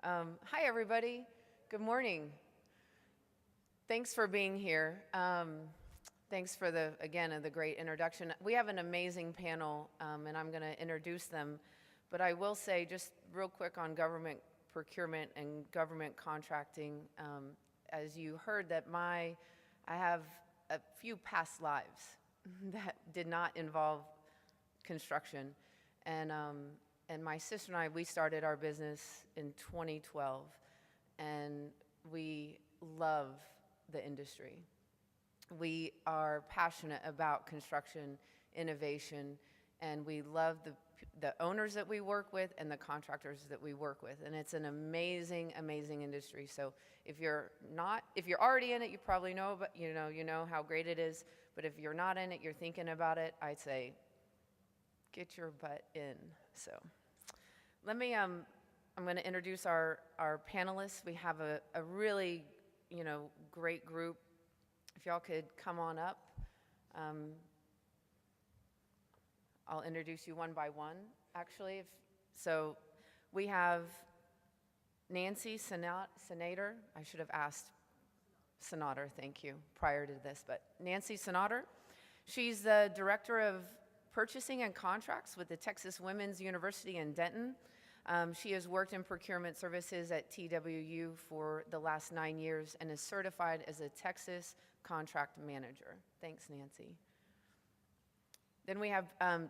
Hi, everybody. Good morning. Thanks for being here. Thanks for the great introduction. We have an amazing panel, and I'm going to introduce them. But I will say, just real quick on government procurement and government contracting, as you heard, that I have a few past lives that did not involve construction, and my sister and I, we started our business in 2012, and we love the industry. We are passionate about construction innovation, and we love the owners that we work with and the contractors that we work with, and it's an amazing, amazing industry. So if you're already in it, you probably know, but you know how great it is. But if you're not in it, you're thinking about it, I'd say get your butt in. So I'm going to introduce our panelists. We have a really, great group. If y'all could come on up. I'll introduce you one by one, actually. So we have Nancy Senator. I should have asked Senator, thank you, prior to this, but Nancy Senator. She's the Director of Purchasing and Contracts with the Texas Women's University in Denton. She has worked in procurement services at TWU for the last 9 years and is certified as a Texas contract manager. Thanks, Nancy. Then we have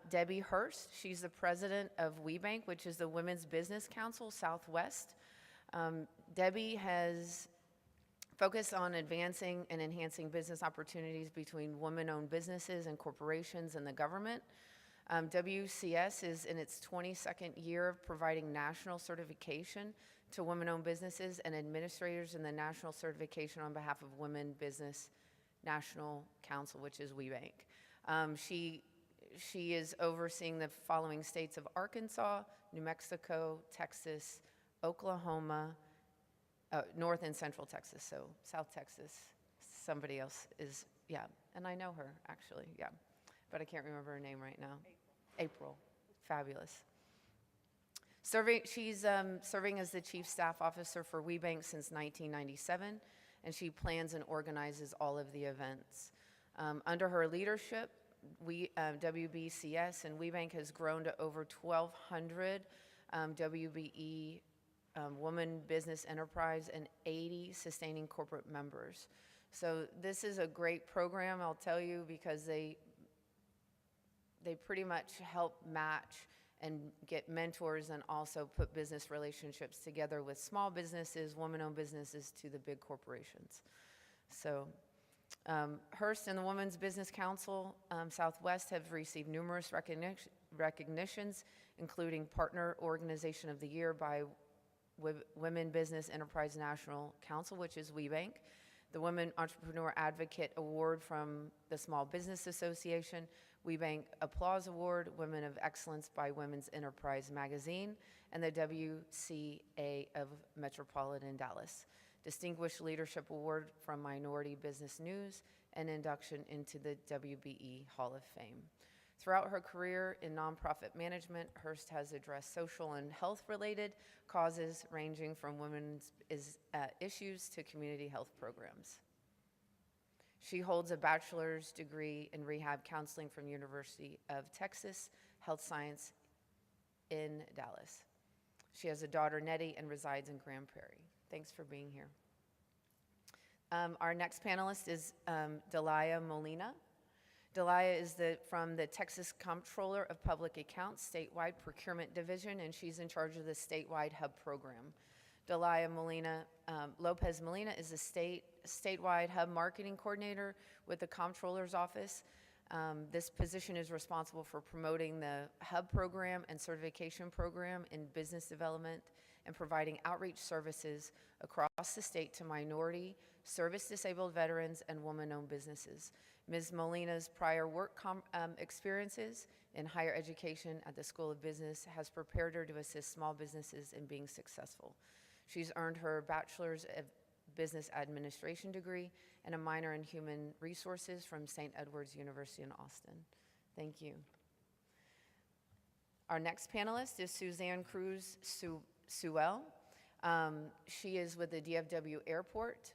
Debbie Hurst. She's the president of WeBank, which is the Women's Business Council Southwest. Debbie has focused on advancing and enhancing business opportunities between women-owned businesses and corporations and the government. WCS is in its 22nd year of providing national certification to women-owned businesses and administrators in the national certification on behalf of Women Business National Council, which is WeBank. She is overseeing the following states of Arkansas, New Mexico, Texas, Oklahoma, North and Central Texas, so South Texas. Somebody else is, yeah, and I know her, actually, yeah, but I can't remember her name right now. April. Fabulous. She's serving as the Chief Staff Officer for WeBank since 1997, and she plans and organizes all of the events. Under her leadership, WBCS and WeBank has grown to over 1,200 WBE woman business enterprise and 80 sustaining corporate members. So this is a great program, I'll tell you, because they pretty much help match and get mentors and also put business relationships together with small businesses, women-owned businesses, to the big corporations. So Hurst and the Women's Business Council Southwest have received numerous recognitions, including Partner Organization of the Year by Women Business Enterprise National Council, which is WeBank, the Women Entrepreneur Advocate Award from the Small Business Association, WeBank Applause Award, Women of Excellence by Women's Enterprise Magazine, and the WCA of Metropolitan Dallas, Distinguished Leadership Award from Minority Business News, and induction into the WBE Hall of Fame. Throughout her career in nonprofit management, Hurst has addressed social and health-related causes ranging from women's issues to community health programs. She holds a bachelor's degree in rehab counseling from University of Texas Health Science in Dallas. She has a daughter, Nettie, and resides in Grand Prairie. Thanks for being here. Our next panelist is Delia Molina. Delia is from the Texas Comptroller of Public Accounts Statewide Procurement Division, and she's in charge of the statewide Hub program. Delia Lopez Molina is a statewide Hub marketing coordinator with the Comptroller's Office. This position is responsible for promoting the Hub program and certification program in business development and providing outreach services across the state to minority, service-disabled veterans, and woman-owned businesses. Ms. Molina's prior work experiences in higher education at the School of Business has prepared her to assist small businesses in being successful. She's earned her Bachelor's of Business Administration degree and a minor in Human Resources from St. Edward's University in Austin. Thank you. Our next panelist is Susanne Cruz Sewell. She is with the DFW Airport.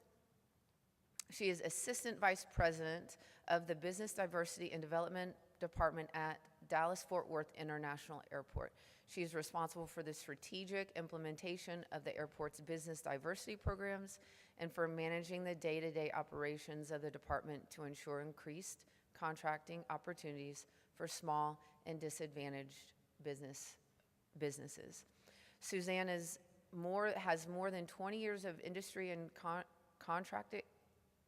She is Assistant Vice President of the Business Diversity and Development Department at Dallas-Fort Worth International Airport. She is responsible for the strategic implementation of the airport's business diversity programs and for managing the day-to-day operations of the department to ensure increased contracting opportunities for small and disadvantaged businesses. Susanne has more than 20 years of industry and contract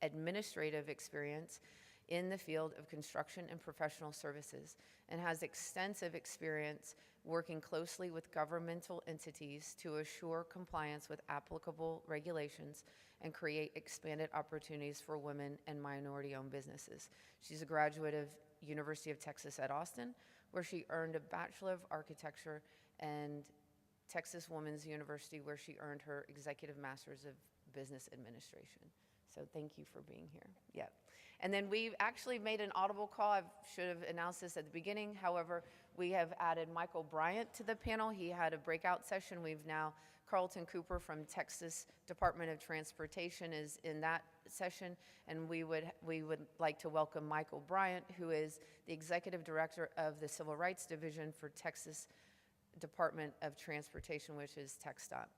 administrative experience in the field of construction and professional services, and has extensive experience working closely with governmental entities to assure compliance with applicable regulations and create expanded opportunities for women and minority-owned businesses. She's a graduate of University of Texas at Austin, where she earned a Bachelor of Architecture, and Texas Women's University, where she earned her Executive Master's of Business Administration. So thank you for being here. Yeah. And then we've actually made an audible call. I should have announced this at the beginning. However, we have added Michael Bryant to the panel. He had a breakout session. We've now, Carlton Cooper from Texas Department of Transportation is in that session. And we would like to welcome Michael Bryant, who is the Executive Director of the Civil Rights Division for Texas Department of Transportation, which is TxDOT.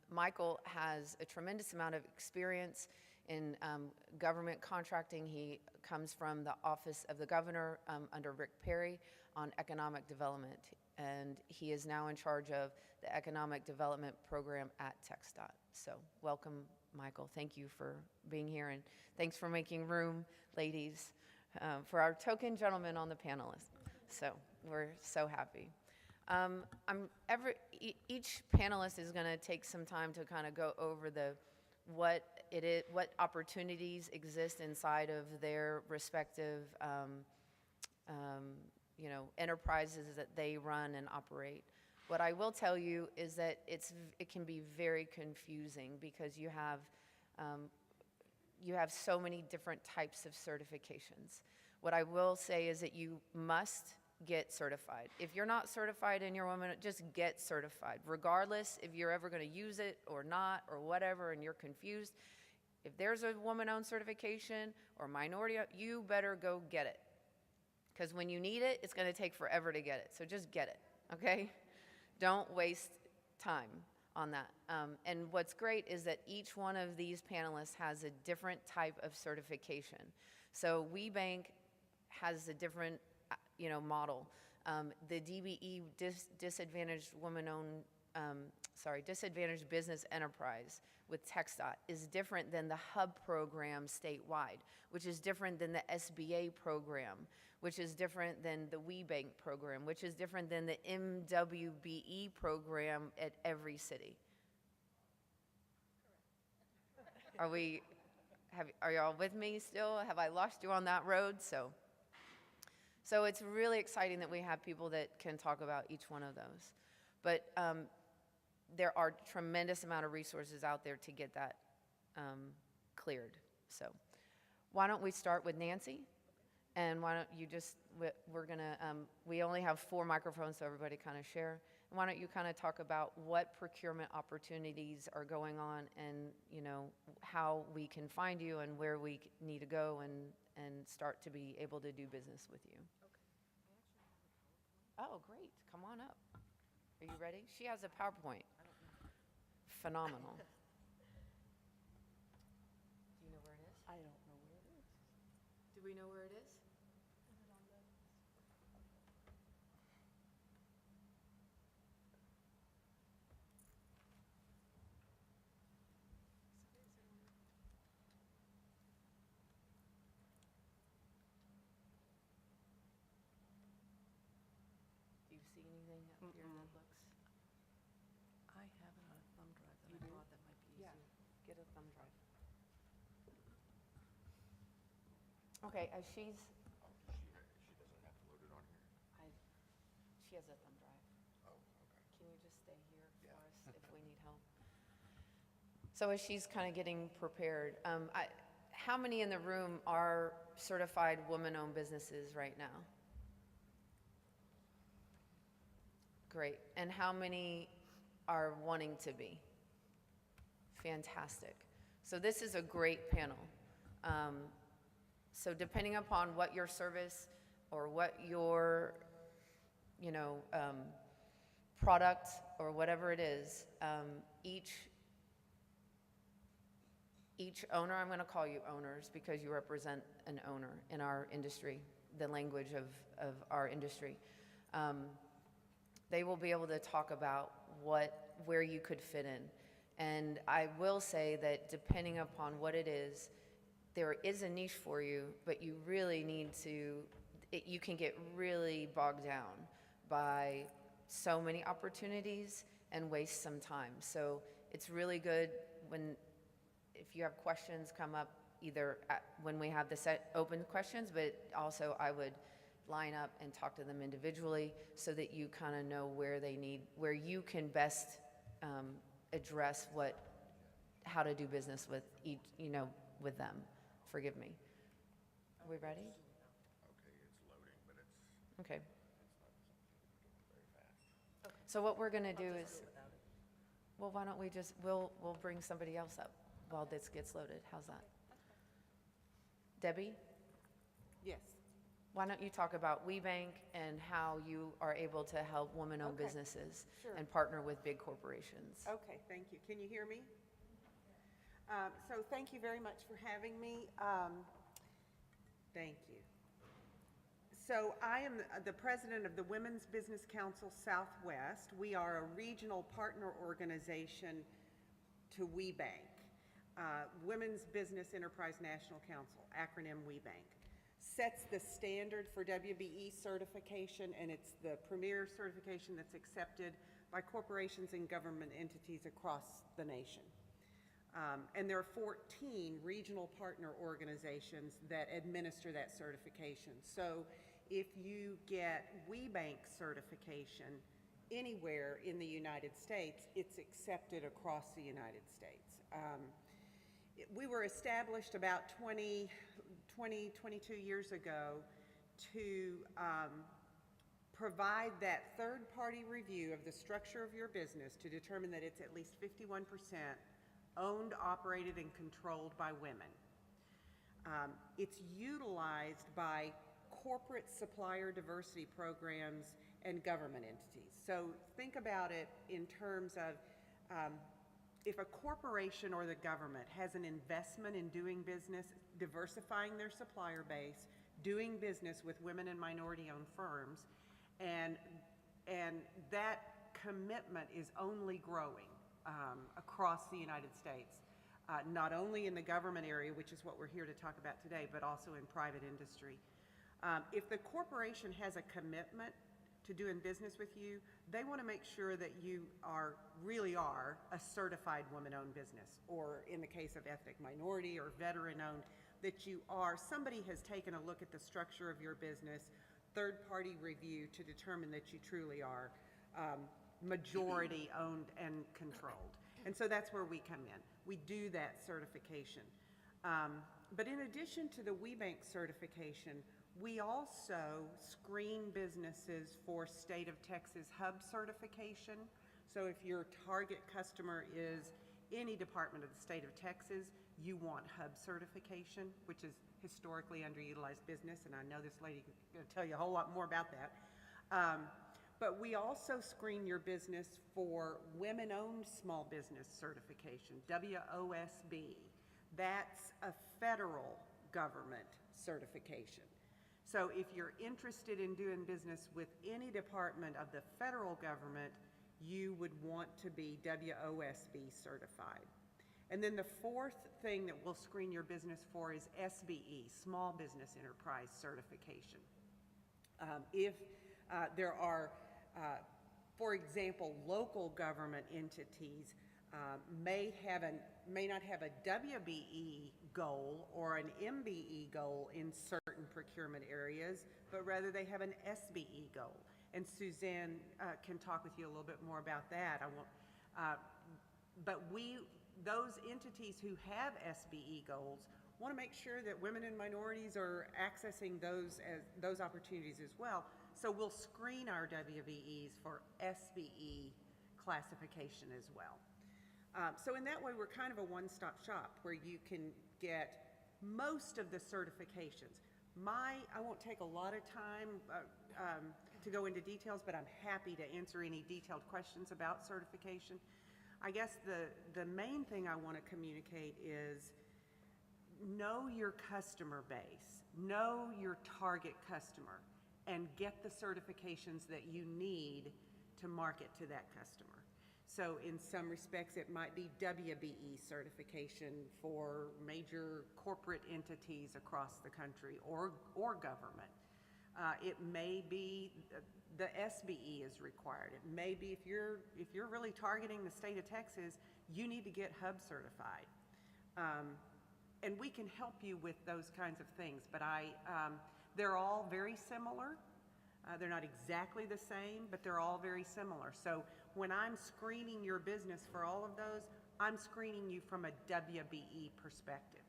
Michael has a tremendous amount of experience in government contracting. He comes from the Office of the Governor under Rick Perry on economic development, and he is now in charge of the economic development program at TxDOT. So welcome, Michael. Thank you for being here, and thanks for making room, ladies, for our token gentleman on the panel list. So we're so happy. Each panelist is going to take some time to kind of go over what opportunities exist inside of their respective, enterprises that they run and operate. What I will tell you is that it can be very confusing because you have so many different types of certifications. What I will say is that you must get certified. If you're not certified in your woman, just get certified. Regardless if you're ever going to use it or not or whatever and you're confused, if there's a woman-owned certification or minority, you better go get it. Because when you need it, it's going to take forever to get it. So just get it, okay? Don't waste time on that. And what's great is that each one of these panelists has a different type of certification. So WeBank has a different model. The DBE, disadvantaged disadvantaged business enterprise with TxDOT is different than the Hub program statewide, which is different than the SBA program, which is different than the WeBank program, which is different than the MWBE program at every city. Are y'all with me still? Have I lost you on that road? So it's really exciting that we have people that can talk about each one of those. But there are tremendous amount of resources out there to get that cleared. So why don't we start with Nancy? And why don't you we only have 4 microphones, so everybody kind of share. And why don't you kind of talk about what procurement opportunities are going on and, how we can find you and where we need to go and start to be able to do business with you. Okay. Oh, great. Come on up. Are you ready? She has a PowerPoint. Phenomenal. Do you know where it is? I don't know where it is. Do we know where it is? Do you see anything up here that looks? I have it on a thumb drive that I thought that might be easier. Get a thumb drive. Okay, as she's, She doesn't have to load it on here. she has a thumb drive. Oh, okay. Can you just stay here for Yeah. us if we need help? So as she's kind of getting prepared, how many in the room are certified woman-owned businesses right now? Great. And how many are wanting to be. Fantastic. So this is a great panel. So depending upon what your service or what your, product or whatever it is, each owner, I'm going to call you owners because you represent an owner in our industry, the language of our industry. They will be able to talk about where you could fit in. And I will say that depending upon what it is, there is a niche for you, but you really need to, you can get really bogged down by so many opportunities and waste some time. So it's really good if you have questions come up, either when we have the set open questions, but also I would line up and talk to them individually so that you kind of know where you can best address how to do business with each, with them. Forgive me. Are we ready? Okay, it's loading, but it's Okay. not something very fast. So what we're going to do is, well, why don't we we'll bring somebody else up while this gets loaded. How's that? Debbie, Yes. why don't you talk about WeBank and how you are able to help women-owned Okay. businesses Sure. and partner with big corporations? Okay, thank you. Can you hear me? So thank you very much for having me. Thank you. So I am the president of the Women's Business Council Southwest. We are a regional partner organization to WeBank, Women's Business Enterprise National Council, acronym WeBank. Sets the standard for WBE certification, and it's the premier certification that's accepted by corporations and government entities across the nation. And there are 14 regional partner organizations that administer that certification. So if you get WeBank certification anywhere in the United States, it's accepted across the United States. We were established about 22 years ago to provide that third-party review of the structure of your business to determine that it's at least 51% owned, operated, and controlled by women. It's utilized by corporate supplier diversity programs and government entities. So think about it in terms of if a corporation or the government has an investment in doing business, diversifying their supplier base, doing business with women and minority-owned firms, and that commitment is only growing across the United States, not only in the government area, which is what we're here to talk about today, but also in private industry. If the corporation has a commitment to doing business with you, they want to make sure that you really are a certified woman-owned business, or in the case of ethnic minority or veteran-owned, that somebody has taken a look at the structure of your business, third-party review to determine that you truly are majority owned and controlled. And so that's where we come in. We do that certification. But in addition to the WeBank certification, we also screen businesses for state of Texas Hub certification. So if your target customer is any department of the state of Texas, you want Hub certification, which is historically underutilized business, and I know this lady is going to tell you a whole lot more about that. But we also screen your business for women-owned small business certification, WOSB. That's a federal government certification. So if you're interested in doing business with any department of the federal government, you would want to be WOSB certified. And then the fourth thing that we'll screen your business for is SBE, Small Business Enterprise Certification. If there are, for example, local government entities may not have a WBE goal or an MBE goal in certain procurement areas, but rather they have an SBE goal. And Susanne can talk with you a little bit more about that. But those entities who have SBE goals want to make sure that women and minorities are accessing those opportunities as well. So we'll screen our WBEs for SBE classification as well. So in that way, we're kind of a one-stop shop where you can get most of the certifications. I won't take a lot of time to go into details, but I'm happy to answer any detailed questions about certification. I guess the main thing I want to communicate is know your customer base, know your target customer, and get the certifications that you need to market to that customer. So in some respects, it might be WBE certification for major corporate entities across the country or government. It may be the SBE is required. It may be if you're really targeting the state of Texas, you need to get Hub certified. And we can help you with those kinds of things, but they're all very similar. They're not exactly the same, but they're all very similar. So when I'm screening your business for all of those, I'm screening you from a WBE perspective.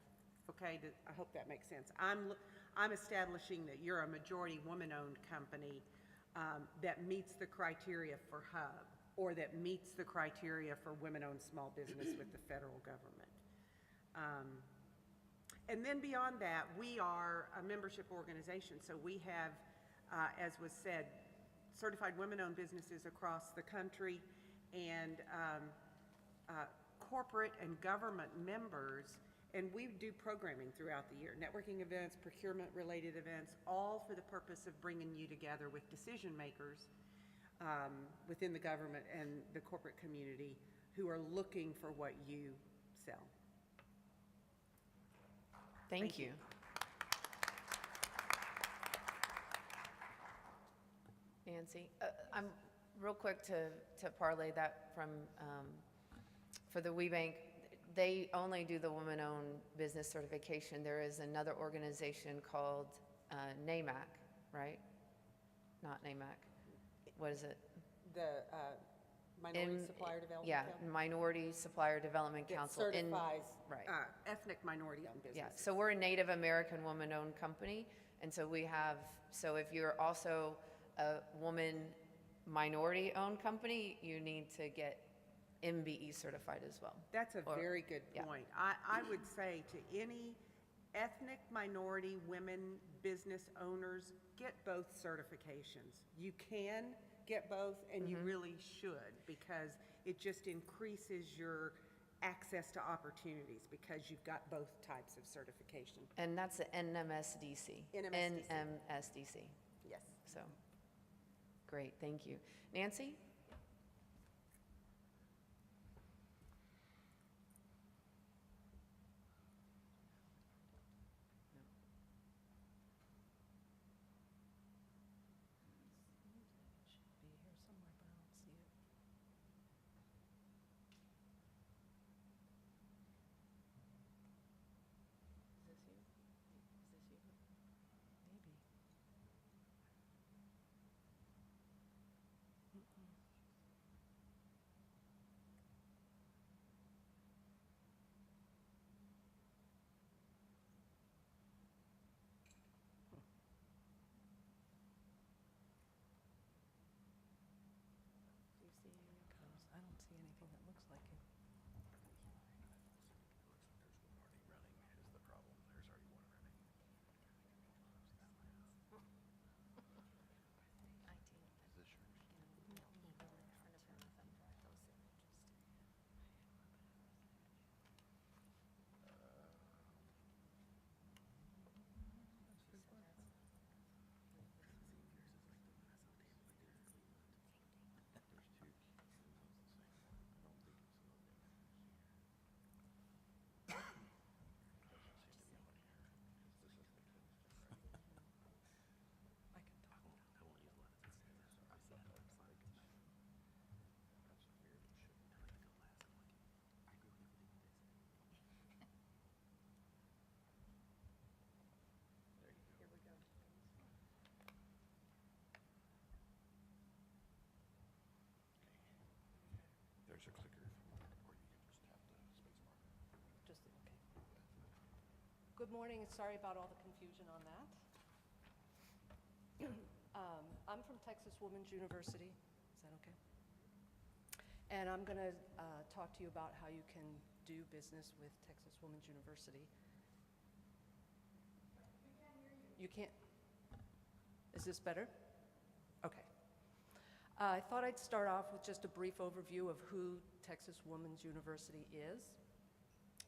Okay, I hope that makes sense. I'm establishing that you're a majority woman-owned company that meets the criteria for Hub, or that meets the criteria for women-owned small business with the federal government. And then beyond that, we are a membership organization, so we have, as was said, certified women-owned businesses across the country, and corporate and government members, and we do programming throughout the year, networking events, procurement-related events, all for the purpose of bringing you together with decision makers within the government and the corporate community who are looking for what you sell. Thank you. Nancy, I'm real quick to parlay that from, for the WeBank, they only do the woman-owned business certification. There is another organization called NAMAC, right? Not NAMAC. What is it? The Minority Supplier Development Yeah, Council? Minority Supplier Development That Council. certifies Right. ethnic minority-owned businesses. Yeah, so we're a Native American woman-owned company, and so we have, so if you're also a woman minority-owned company, you need to get MBE certified as well. That's a very good yeah. point. I would say to any ethnic minority women business owners, get both certifications. You can get both, and you really should, because it just increases your access to opportunities because you've got both types of certification. And that's the NMSDC. NMSDC. NMSDC. Yes. So, great, thank you. Nancy? It should be here somewhere, but I don't see it. Is this you? Is this you? Maybe. Do you see any of those? I don't see anything that looks like it. There's one already running is the problem. There's already one running. Is this yours? There's two keys. One's the same one. I don't think it's loading. Doesn't seem to be on here. This is the text, right? I can talk. I won't use a lot of this. I thought that was like, that's weird. It shouldn't have to go last. I agree with everything they said. There you go. Here we go. There's a clicker, or you can just tap the space bar. Just, okay. Good morning, sorry about all the confusion on that. I'm from Texas Women's University, is that okay? And I'm going to talk to you about how you can do business with Texas Women's University. You can't? Is this better? Okay. I thought I'd start off with just a brief overview of who Texas Women's University is.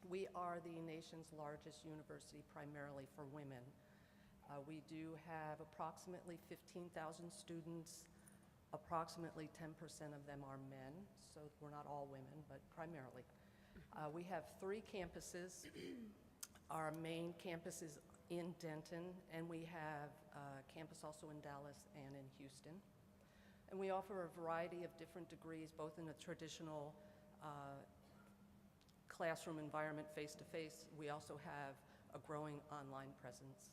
We are the nation's largest university primarily for women. We do have approximately 15,000 students. Approximately 10% of them are men, so we're not all women, but primarily. We have 3 campuses. Our main campus is in Denton, and we have a campus also in Dallas and in Houston. And we offer a variety of different degrees, both in a traditional classroom environment, face-to-face. We also have a growing online presence.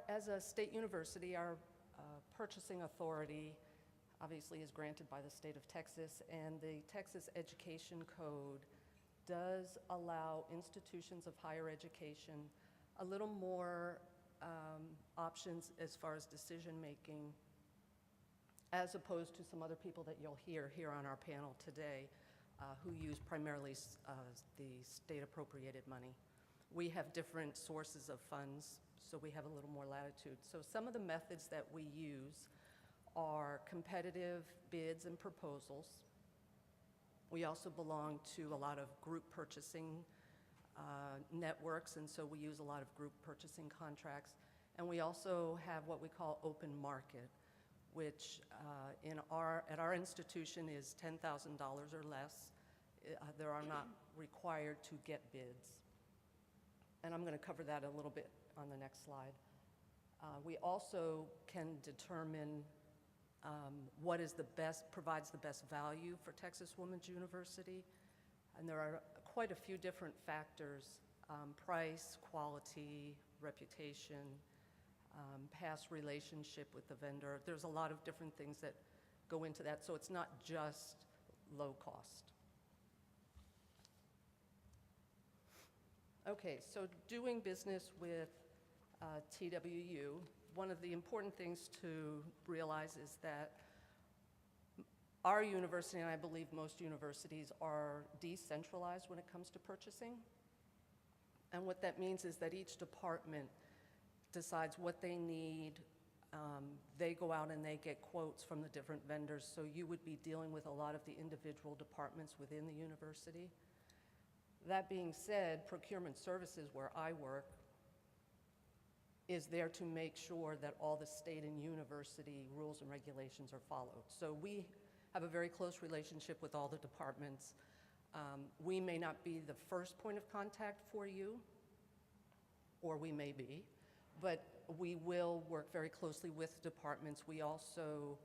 As a state university, our purchasing authority obviously is granted by the state of Texas, and the Texas Education Code does allow institutions of higher education a little more options as far as decision-making, as opposed to some other people that you'll hear here on our panel today who use primarily the state-appropriated money. We have different sources of funds, so we have a little more latitude. So some of the methods that we use are competitive bids and proposals. We also belong to a lot of group purchasing networks, and so we use a lot of group purchasing contracts. And we also have what we call open market, which at our institution is $10,000 or less. They are not required to get bids. And I'm going to cover that a little bit on the next slide. We also can determine what is provides the best value for Texas Women's University. And there are quite a few different factors: price, quality, reputation, past relationship with the vendor. There's a lot of different things that go into that, so it's not just low cost. Okay, so doing business with TWU, one of the important things to realize is that our university, and I believe most universities, are decentralized when it comes to purchasing. And what that means is that each department decides what they need. They go out and they get quotes from the different vendors, so you would be dealing with a lot of the individual departments within the university. That being said, procurement services, where I work, is there to make sure that all the state and university rules and regulations are followed. So we have a very close relationship with all the departments. We may not be the first point of contact for you, or we may be, but we will work very closely with departments. We also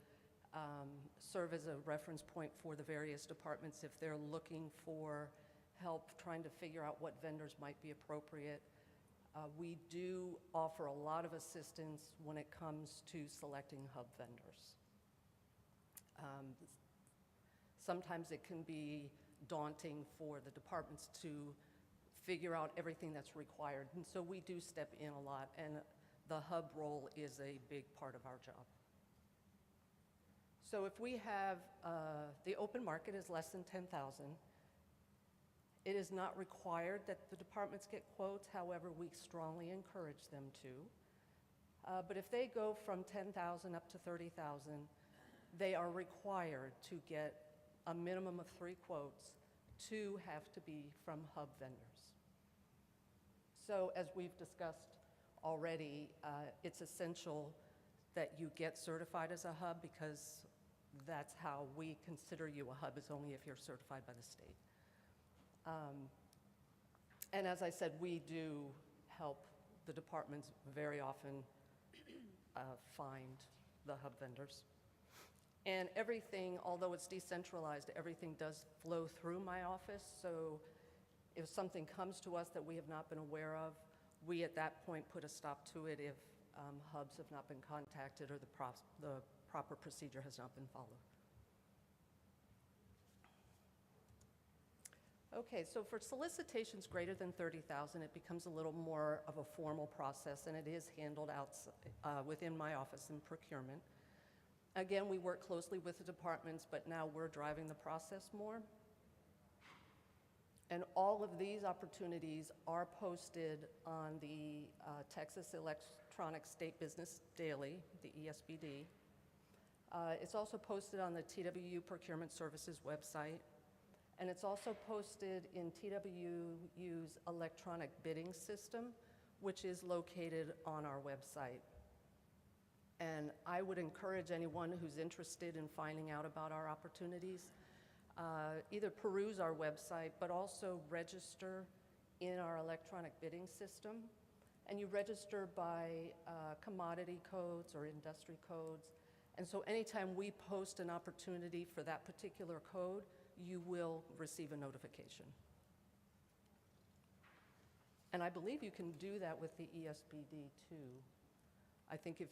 serve as a reference point for the various departments if they're looking for help trying to figure out what vendors might be appropriate. We do offer a lot of assistance when it comes to selecting hub vendors. Sometimes it can be daunting for the departments to figure out everything that's required, and so we do step in a lot, and the hub role is a big part of our job. So if we have, the open market is less than 10,000. It is not required that the departments get quotes, however, we strongly encourage them to. But if they go from 10,000 up to 30,000, they are required to get a minimum of 3 quotes. 2 have to be from hub vendors. So as we've discussed already, it's essential that you get certified as a hub, because that's how we consider you a hub, is only if you're certified by the state. And as I said, we do help the departments very often find the hub vendors. And everything, although it's decentralized, everything does flow through my office. So if something comes to us that we have not been aware of, we at that point put a stop to it if hubs have not been contacted or the proper procedure has not been followed. Okay, so for solicitations greater than 30,000, it becomes a little more of a formal process, and it is handled within my office in procurement. Again, we work closely with the departments, but now we're driving the process more. And all of these opportunities are posted on the Texas Electronic State Business Daily, the ESBD. It's also posted on the TWU Procurement Services website, and it's also posted in TWU's electronic bidding system, which is located on our website. And I would encourage anyone who's interested in finding out about our opportunities, either peruse our website, but also register in our electronic bidding system. And you register by commodity codes or industry codes. And so anytime we post an opportunity for that particular code, you will receive a notification. And I believe you can do that with the ESBD too. I think you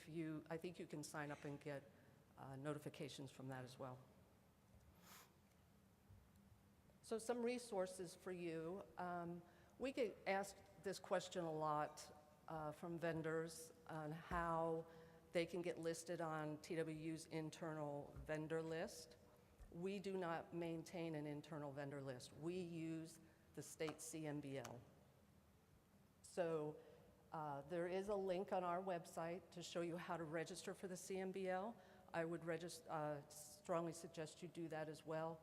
can sign up and get notifications from that as well. So some resources for you. We get asked this question a lot from vendors on how they can get listed on TWU's internal vendor list. We do not maintain an internal vendor list. We use the state CMBL. So there is a link on our website to show you how to register for the CMBL. I would strongly suggest you do that as well.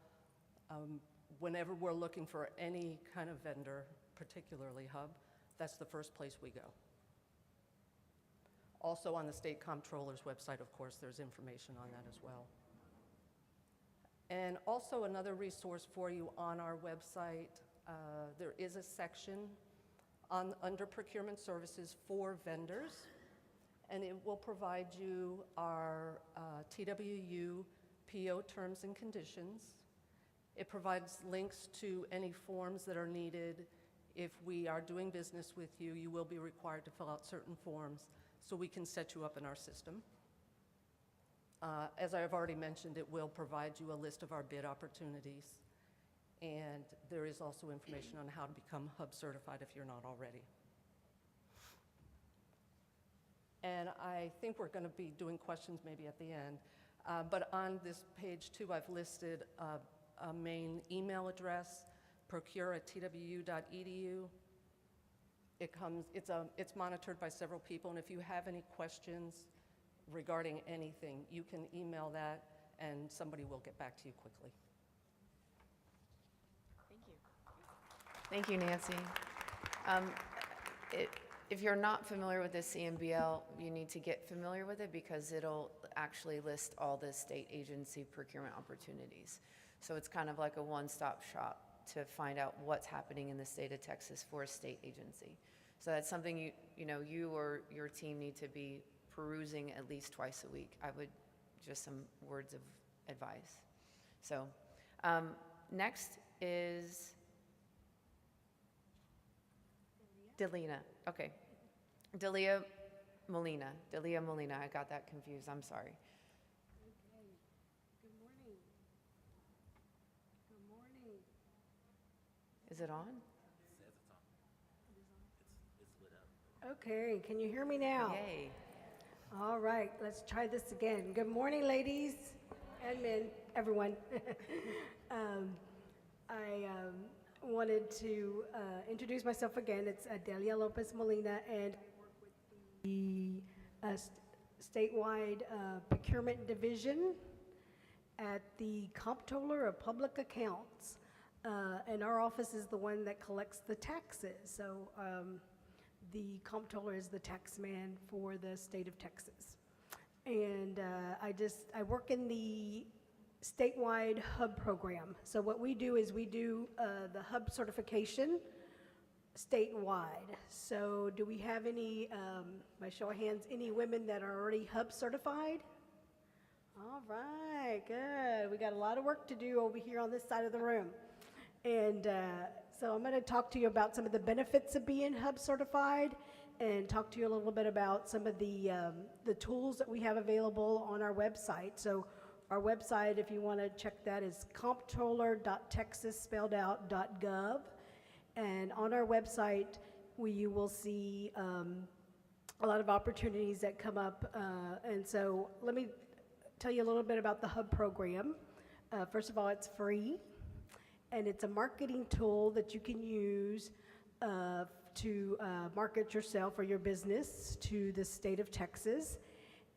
Whenever we're looking for any kind of vendor, particularly Hub, that's the first place we go. Also on the State Comptroller's website, of course, there's information on that as well. And also another resource for you on our website, there is a section under Procurement Services for vendors, and it will provide you our TWU PO terms and conditions. It provides links to any forms that are needed. If we are doing business with you, you will be required to fill out certain forms so we can set you up in our system. As I have already mentioned, it will provide you a list of our bid opportunities. And there is also information on how to become Hub certified if you're not already. And I think we're going to be doing questions maybe at the end. But on this page too, I've listed a main email address, procure@twu.edu. It's monitored by several people, and if you have any questions regarding anything, you can email that, and somebody will get back to you quickly. Thank you, Nancy. If you're not familiar with the CMBL, you need to get familiar with it because it'll actually list all the state agency procurement opportunities. So it's kind of like a one-stop shop to find out what's happening in the state of Texas for a state agency. So that's something you or your team need to be perusing at least twice a week. I would, just some words of advice. So next is Delina. Okay. Delia Molina. I got that confused. I'm sorry. Okay. Good morning. Good morning. Is it on? Says it's on. It's lit up. Okay, can you hear me now? Yay. All right, let's try this again. Good morning, ladies and men, everyone. I wanted to introduce myself again. It's Delia Lopez Molina, and I work with the statewide procurement division at the Comptroller of Public Accounts. And our office is the one that collects the taxes. So the Comptroller is the tax man for the state of Texas. And I work in the statewide Hub program. So what we do is we do the Hub certification statewide. So do we have any, by show of hands, any women that are already Hub certified? All right, good. We got a lot of work to do over here on this side of the room. And so I'm going to talk to you about some of the benefits of being Hub certified and talk to you a little bit about some of the tools that we have available on our website. So our website, if you want to check that, is comptroller.texas.gov. And on our website, you will see a lot of opportunities that come up. And so let me tell you a little bit about the Hub program. First of all, it's free, and it's a marketing tool that you can use to market yourself or your business to the state of Texas.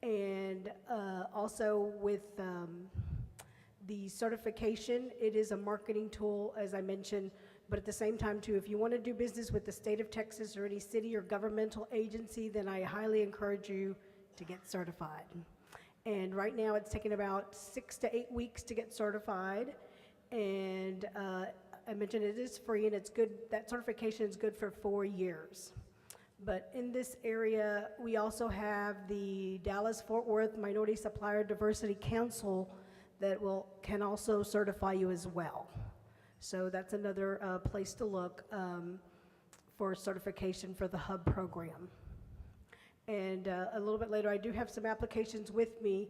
And also with the certification, it is a marketing tool, as I mentioned, but at the same time too, if you want to do business with the state of Texas or any city or governmental agency, then I highly encourage you to get certified. And right now it's taking about 6 to 8 weeks to get certified. And I mentioned it is free, and it's good, that certification is good for 4 years. But in this area, we also have the Dallas-Fort Worth Minority Supplier Diversity Council that can also certify you as well. So that's another place to look for certification for the Hub program. And a little bit later, I do have some applications with me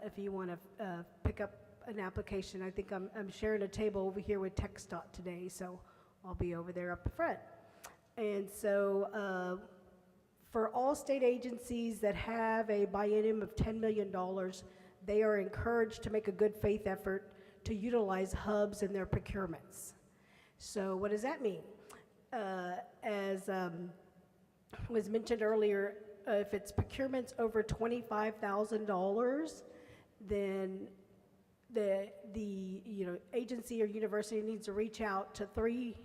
if you want to pick up an application. I think I'm sharing a table over here with TxDOT today, so I'll be over there up front. And so for all state agencies that have a biennium of $10 million, they are encouraged to make a good faith effort to utilize hubs in their procurements. So what does that mean? As was mentioned earlier, if it's procurements over $25,000, then the agency or university needs to reach out to 3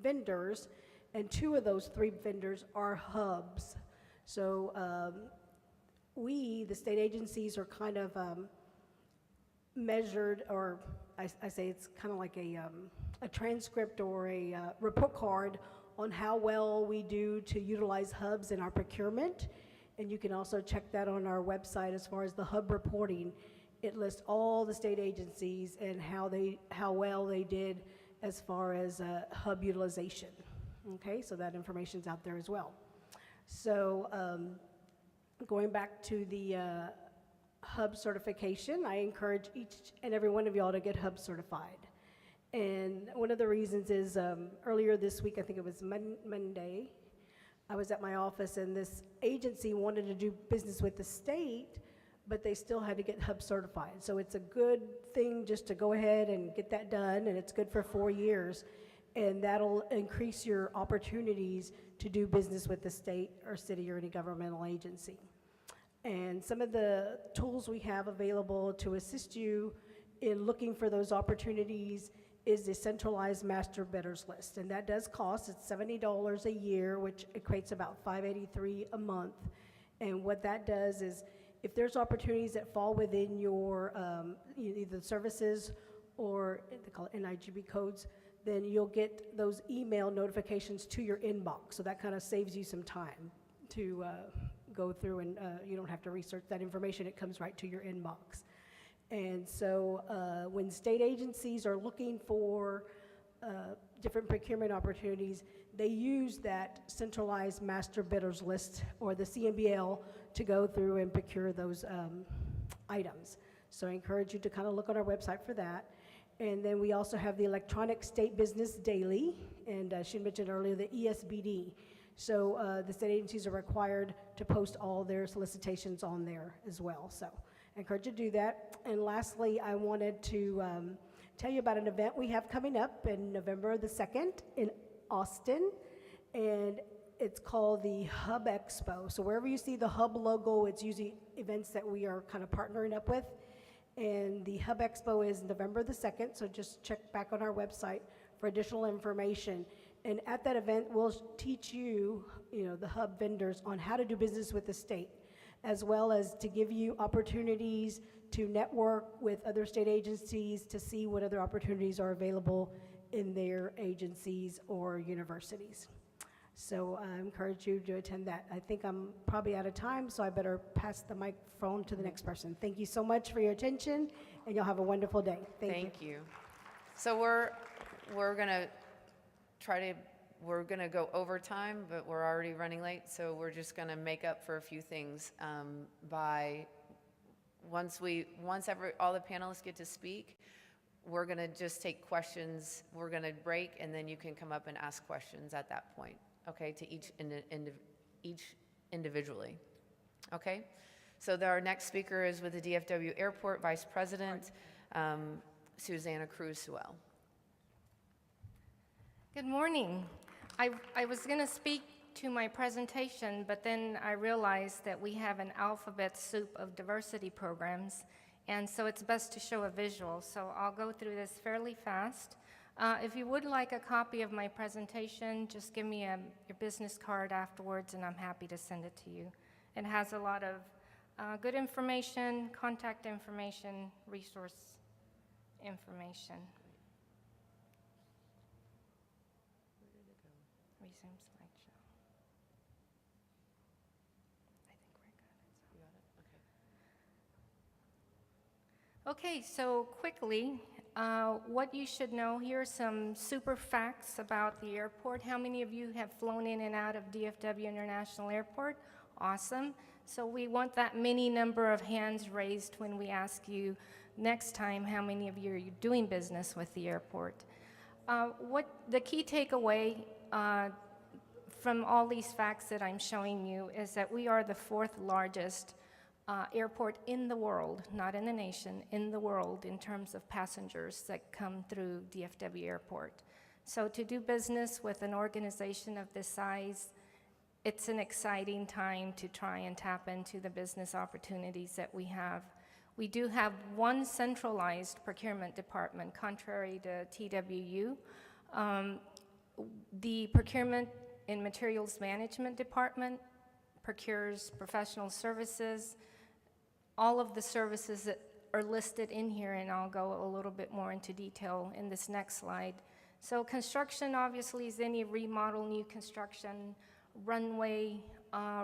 vendors, and 2 of those 3 vendors are hubs. So we, the state agencies, are kind of measured, or I say it's kind of like a transcript or a report card on how well we do to utilize hubs in our procurement. And you can also check that on our website as far as the hub reporting. It lists all the state agencies and how well they did as far as hub utilization. Okay, so that information's out there as well. So going back to the hub certification, I encourage each and every one of y'all to get hub certified. And one of the reasons is earlier this week, I think it was Monday, I was at my office, and this agency wanted to do business with the state, but they still had to get hub certified. So it's a good thing just to go ahead and get that done, and it's good for 4 years, and that'll increase your opportunities to do business with the state or city or any governmental agency. And some of the tools we have available to assist you in looking for those opportunities is the Centralized Master Bidders List, and that does cost. It's $70 a year, which equates about $583 a month. And what that does is, if there's opportunities that fall within your either services or they call it NIGB codes, then you'll get those email notifications to your inbox. So that kind of saves you some time to go through, and you don't have to research that information. It comes right to your inbox. And so when state agencies are looking for different procurement opportunities, they use that Centralized Master Bidders List, or the CMBL, to go through and procure those items. So I encourage you to kind of look on our website for that. And then we also have the Electronic State Business Daily, and she mentioned earlier the ESBD. So the state agencies are required to post all their solicitations on there as well. So I encourage you to do that. And lastly, I wanted to tell you about an event we have coming up in November the 2nd in Austin, and it's called the Hub Expo. So wherever you see the Hub logo, it's usually events that we are kind of partnering up with. And the Hub Expo is November the 2nd, so just check back on our website for additional information. And at that event, we'll teach you, the Hub vendors, on how to do business with the state, as well as to give you opportunities to network with other state agencies to see what other opportunities are available in their agencies or universities. So I encourage you to attend that. I think I'm probably out of time, so I better pass the microphone to the next person. Thank you so much for your attention, and you'll have a wonderful day. Thank you. So we're gonna we're gonna go overtime, but we're already running late, so we're just gonna make up for a few things once all the panelists get to speak. We're gonna just take questions. We're gonna break, and then you can come up and ask questions at that point. Okay, to each individually. Okay, So our next speaker is with the DFW Airport Vice President, Susanne Cruz. Good morning. I was going to speak to my presentation, but then I realized that we have an alphabet soup of diversity programs, and so it's best to show a visual. So I'll go through this fairly fast. If you would like a copy of my presentation, just give me your business card afterwards, and I'm happy to send it to you. It has a lot of good information, contact information, resource information. Resume slideshow. I think we're good. Okay, so quickly, what you should know, here are some super facts about the airport. How many of you have flown in and out of DFW International Airport? Awesome. So we want that many number of hands raised when we ask you next time how many of you are doing business with the airport. What the key takeaway from all these facts that I'm showing you is that we are the 4th largest airport in the world, not in the nation, in the world in terms of passengers that come through DFW Airport. So to do business with an organization of this size, it's an exciting time to try and tap into the business opportunities that we have. We do have one centralized procurement department, contrary to TWU. The Procurement and Materials Management Department procures professional services, all of the services that are listed in here, and I'll go a little bit more into detail in this next slide. So construction obviously is any remodel, new construction, runway,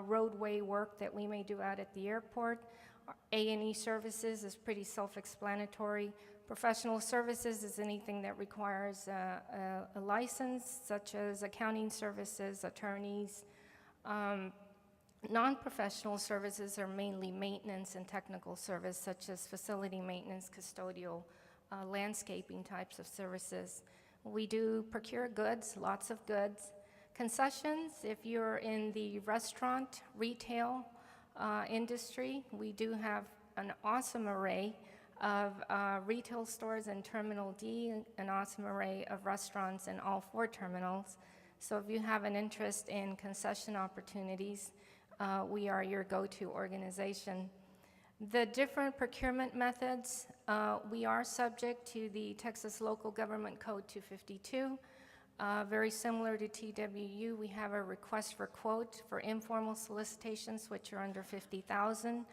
roadway work that we may do out at the airport. A&E services is pretty self-explanatory. Professional services is anything that requires a license, such as accounting services, attorneys. Non-professional services are mainly maintenance and technical service, such as facility maintenance, custodial, landscaping types of services. We do procure goods, lots of goods. Concessions, if you're in the restaurant, retail industry, we do have an awesome array of retail stores in Terminal D, an awesome array of restaurants in all 4 terminals. So if you have an interest in concession opportunities, we are your go-to organization. The different procurement methods, we are subject to the Texas Local Government Code 252. Very similar to TWU, we have a request for quote for informal solicitations, which are under $50,000.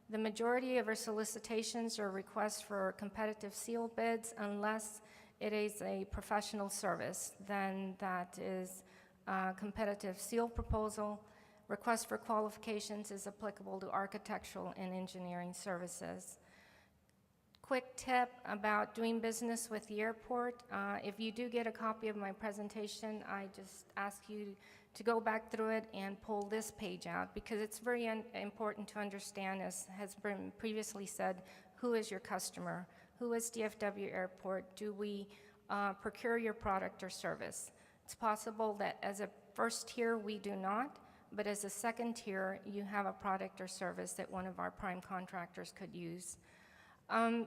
The majority of our solicitations are requests for competitive seal bids, unless it is a professional service. Then that is a competitive seal proposal. Request for qualifications is applicable to architectural and engineering services. Quick tip about doing business with the airport. If you do get a copy of my presentation, I just ask you to go back through it and pull this page out, because it's very important to understand, as has been previously said, who is your customer? Who is DFW Airport? Do we procure your product or service? It's possible that as a first tier we do not, but as a second tier you have a product or service that one of our prime contractors could use.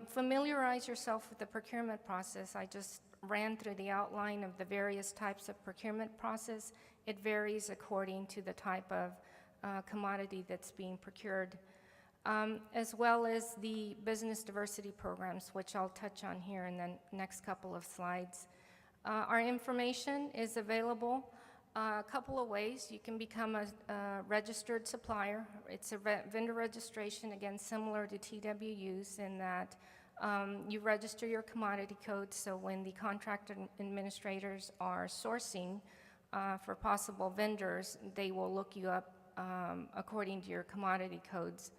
Familiarize yourself with the procurement process. I just ran through the outline of the various types of procurement process. It varies according to the type of commodity that's being procured, as well as the business diversity programs, which I'll touch on here in the next couple of slides. Our information is available a couple of ways. You can become a registered supplier. It's a vendor registration, again, similar to TWU's in that you register your commodity code, so when the contract administrators are sourcing for possible vendors, they will look you up according to your commodity codes.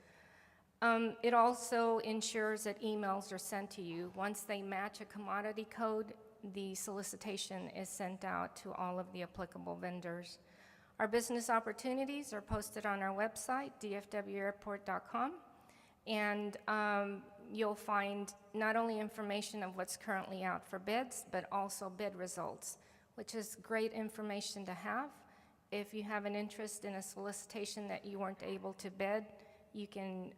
It also ensures that emails are sent to you. Once they match a commodity code, the solicitation is sent out to all of the applicable vendors. Our business opportunities are posted on our website, dfwairport.com, and you'll find not only information of what's currently out for bids, but also bid results, which is great information to have. If you have an interest in a solicitation that you weren't able to bid, you can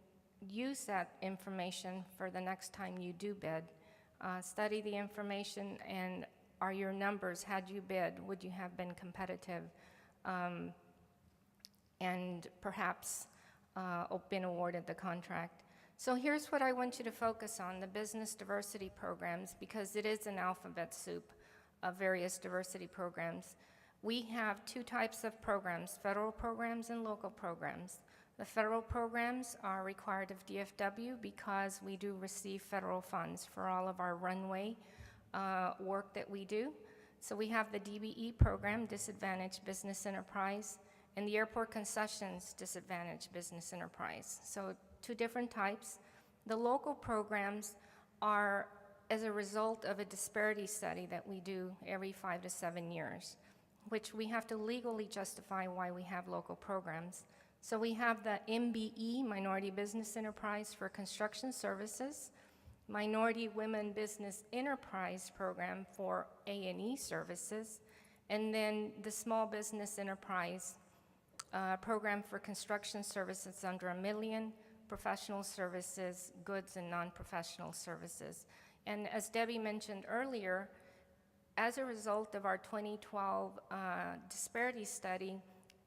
use that information for the next time you do bid. Study the information, and are your numbers, had you bid, would you have been competitive? And perhaps been awarded the contract. So here's what I want you to focus on, the business diversity programs, because it is an alphabet soup of various diversity programs. We have two types of programs, federal programs and local programs. The federal programs are required of DFW because we do receive federal funds for all of our runway work that we do. So we have the DBE program, Disadvantaged Business Enterprise, and the Airport Concessions Disadvantaged Business Enterprise. So two different types. The local programs are as a result of a disparity study that we do every 5 to 7 years, which we have to legally justify why we have local programs. So we have the MBE, Minority Business Enterprise for Construction Services, Minority Women Business Enterprise Program for A&E Services, and then the Small Business Enterprise Program for Construction Services under $1 million, Professional Services, Goods and Non-Professional Services. And as Debbie mentioned earlier, as a result of our 2012 disparity study,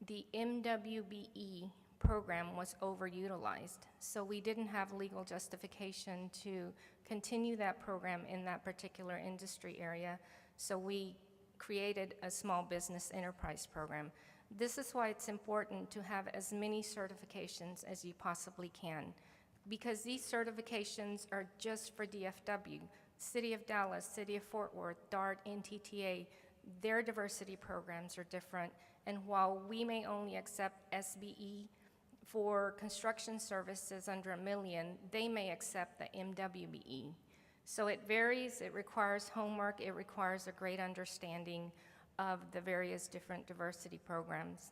the MWBE program was overutilized. So we didn't have legal justification to continue that program in that particular industry area. So we created a small business enterprise program. This is why it's important to have as many certifications as you possibly can, because these certifications are just for DFW. City of Dallas, City of Fort Worth, DART, NTTA, their diversity programs are different. And while we may only accept SBE for construction services under $1 million, they may accept the MWBE. So it varies, it requires homework, it requires a great understanding of the various different diversity programs.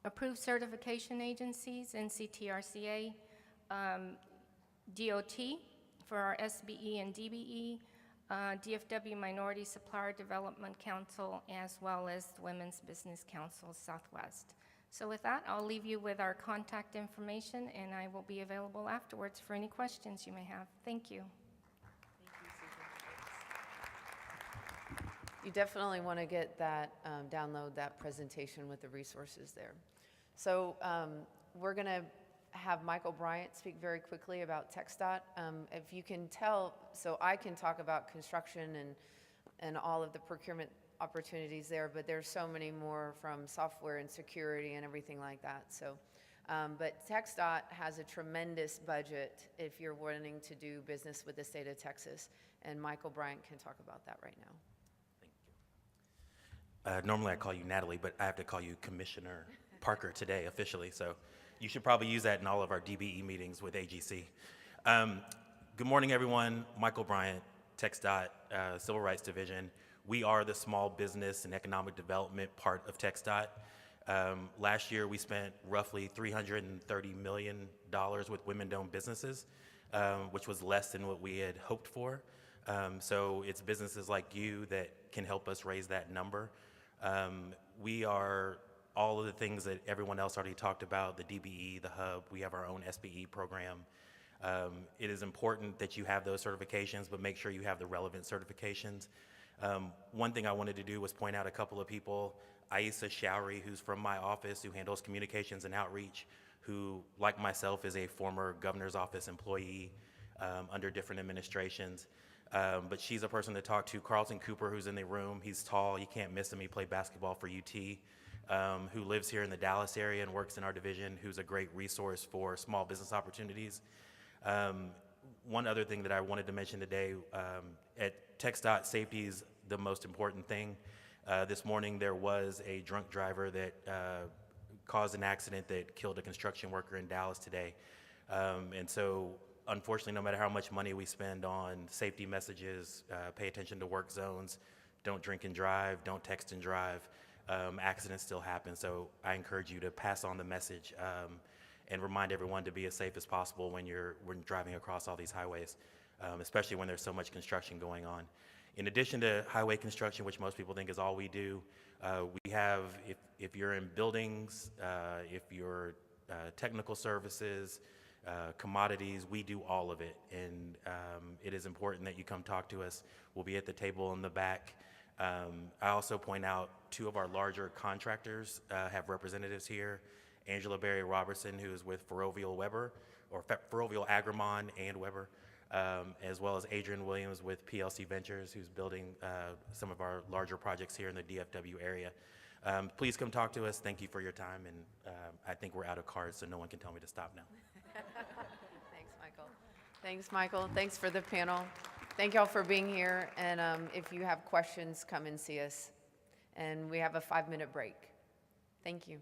Approved certification agencies, NCTRCA, DOT for our SBE and DBE, DFW Minority Supplier Development Council, as well as the Women's Business Council Southwest. So with that, I'll leave you with our contact information, and I will be available afterwards for any questions you may have. Thank you. You definitely want to get that, download that presentation with the resources there. So we're going to have Michael Bryant speak very quickly about TxDOT. If you can tell, so I can talk about construction and all of the procurement opportunities there, but there's so many more from software and security and everything like that. So, but TxDOT has a tremendous budget if you're wanting to do business with the state of Texas, and Michael Bryant can talk about that right now. Normally I call you Natalie, but I have to call you Commissioner Parker today officially, so you should probably use that in all of our DBE meetings with AGC. Good morning, everyone. Michael Bryant, TxDOT, Civil Rights Division. We are the small business and economic development part of TxDOT. Last year, we spent roughly $330 million with women-owned businesses, which was less than what we had hoped for. So it's businesses like you that can help us raise that number. We are all of the things that everyone else already talked about, the DBE, the Hub. We have our own SBE program. It is important that you have those certifications, but make sure you have the relevant certifications. One thing I wanted to do was point out a couple of people. Aisa Showery, who's from my office, who handles communications and outreach, who, like myself, is a former governor's office employee under different administrations. But she's a person to talk to. Carlton Cooper, who's in the room, he's tall, you can't miss him, he played basketball for UT, who lives here in the Dallas area and works in our division, who's a great resource for small business opportunities. One other thing that I wanted to mention today, at TxDOT, safety is the most important thing. This morning there was a drunk driver that caused an accident that killed a construction worker in Dallas today. And so unfortunately, no matter how much money we spend on safety messages, pay attention to work zones, don't drink and drive, don't text and drive, accidents still happen. So I encourage you to pass on the message and remind everyone to be as safe as possible when driving across all these highways, especially when there's so much construction going on. In addition to highway construction, which most people think is all we do, we have, if you're in buildings, if you're technical services, commodities. We do all of it, and it is important that you come talk to us. We'll be at the table in the back. I also point out 2 of our larger contractors have representatives here. Angela Berry Robertson, who is with Ferrovial Agrimon and Weber, as well as Adrian Williams with PLC Ventures, who's building some of our larger projects here in the DFW area. Please come talk to us. Thank you for your time, and I think we're out of cards, so no one can tell me to stop now. Thanks, Michael. Thanks, Michael. Thanks for the panel. Thank y'all for being here, and if you have questions, come and see us. And we have a 5-minute break. Thank you.